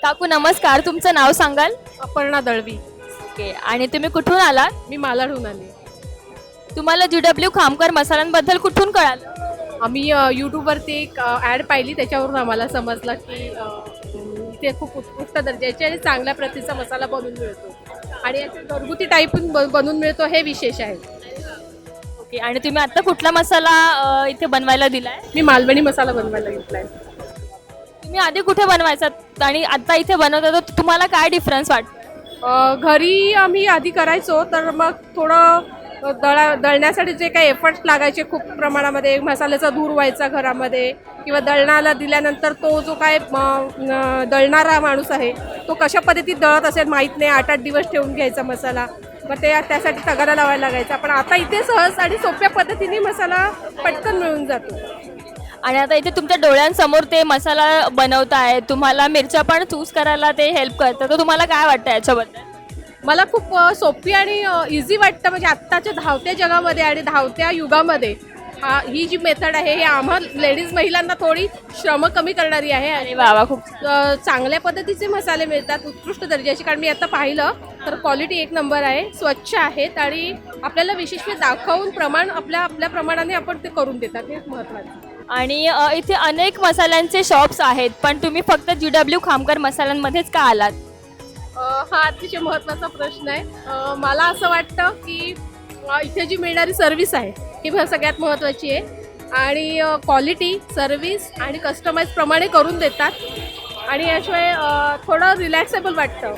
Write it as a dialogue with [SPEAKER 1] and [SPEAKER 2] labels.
[SPEAKER 1] काकू नमस्कार, तुमचं नाव सांगाल?
[SPEAKER 2] अपर्णा दळवी.
[SPEAKER 1] ओके. आणि तुम्ही कुठून आलात?
[SPEAKER 2] मी मालाडहून आले.
[SPEAKER 1] तुम्हाला GW खामकर मसाल्यांबद्दल कुठून कळालं?
[SPEAKER 2] आम्ही यूट्यूबवरती एक ॲड पाहिली, त्याच्यावरून आम्हाला समजलं की इथे खूप उत्कृष्ट दर्जाचे आणि चांगल्या प्रतीचा मसाला बनवून मिळतो आणि याचे घरगुती टाईप बनवून मिळतो, हे विशेष आहे.
[SPEAKER 1] ओके. आणि तुम्ही आता कुठला मसाला इथे बनवायला दिलाय?
[SPEAKER 2] मी मालवणी मसाला बनवायला घेतला आहे.
[SPEAKER 1] तुम्ही आधी कुठे बनवायचात आणि आता इथे बनवता, तर तुम्हाला काय डिफरन्स वाटतो?
[SPEAKER 2] घरी आम्ही आधी करायचो, तर मग थोडं दळण्यासाठी जे काही एफर्ट्स लागायचे खूप प्रमाणामध्ये, मसाल्याचा धूर व्हायचा घरामध्ये, किंवा दळणाला दिल्यानंतर तो जो काय दळणारा माणूस आहे तो कशा पद्धतीत दळत असेल माहीत नाही, 8-8 दिवस ठेवून घ्यायचा मसाला, मग त्यासाठी तगारा लावायला लागायचा. पण आता इथे सहज आणि सोप्या पद्धतीने मसाला पटकन मिळून जातो.
[SPEAKER 1] आणि आता इथे तुमच्या डोळ्यांसमोर ते मसाला बनवताय, तुम्हाला मिरच्या पण चूज करायला ते हेल्प करतं, तर तुम्हाला काय वाटतं याच्याबद्दल?
[SPEAKER 2] मला खूप सोपी आणि इझी वाटतं. म्हणजे आत्ताच्या धावत्या जगामध्ये आणि धावत्या युगामध्ये ही जी मेथड आहे ही लेडीज महिलांना थोडी श्रम कमी करणारी आहे.
[SPEAKER 1] अरे वा, खूप
[SPEAKER 2] चांगल्या पद्धतीचे मसाले मिळतात, उत्कृष्ट दर्जाचे. कारण मी आता पाहिलं तर क्वालिटी एक नंबर आहे, स्वच्छ आहेत आणि आपल्याला विशेष दाखवून प्रमाण आपल्या प्रमाणाने आपण ते करून देतात, हे महत्त्वाचं.
[SPEAKER 1] आणि इथे अनेक मसाल्यांचे शॉप्स आहेत, पण तुम्ही फक्त GW खामकर मसाल्यांमध्येच का आलात?
[SPEAKER 2] हा अतिशय महत्त्वाचा प्रश्न आहे. मला असं वाटतं की इथे जी मिळणारी सर्व्हिस आहे ही सगळ्यात महत्त्वाची आहे आणि क्वालिटी, सर्व्हिस आणि कस्टमाइज प्रमाणे करून देतात आणि याशिवाय थोडं रिलॅक्सेबल वाटतं.